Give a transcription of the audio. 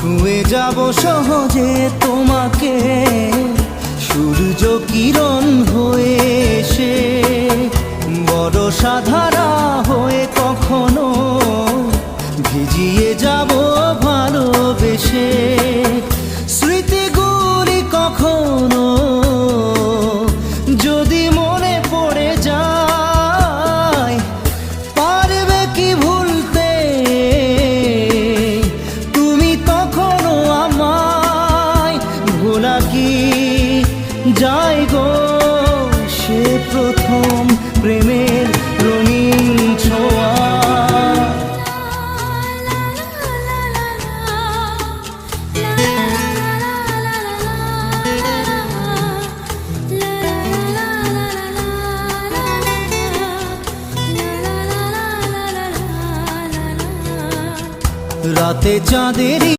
ছুঁয়ে যাব সহজে তোমাকে, সূর্য কিরণ হয়ে এসে বরষা ধারা হয়ে কখনো ভিজিয়ে যাব ভালোবেসে। স্মৃতিগুলি কখনো যদি মনে পড়ে যায়, পারবে কি ভুলতে তুমি তখনো আমায়? ভোলা কি যায় গো সে প্রথম প্রেমের রঙিন ছোঁয়া? রাতে চাঁদেরই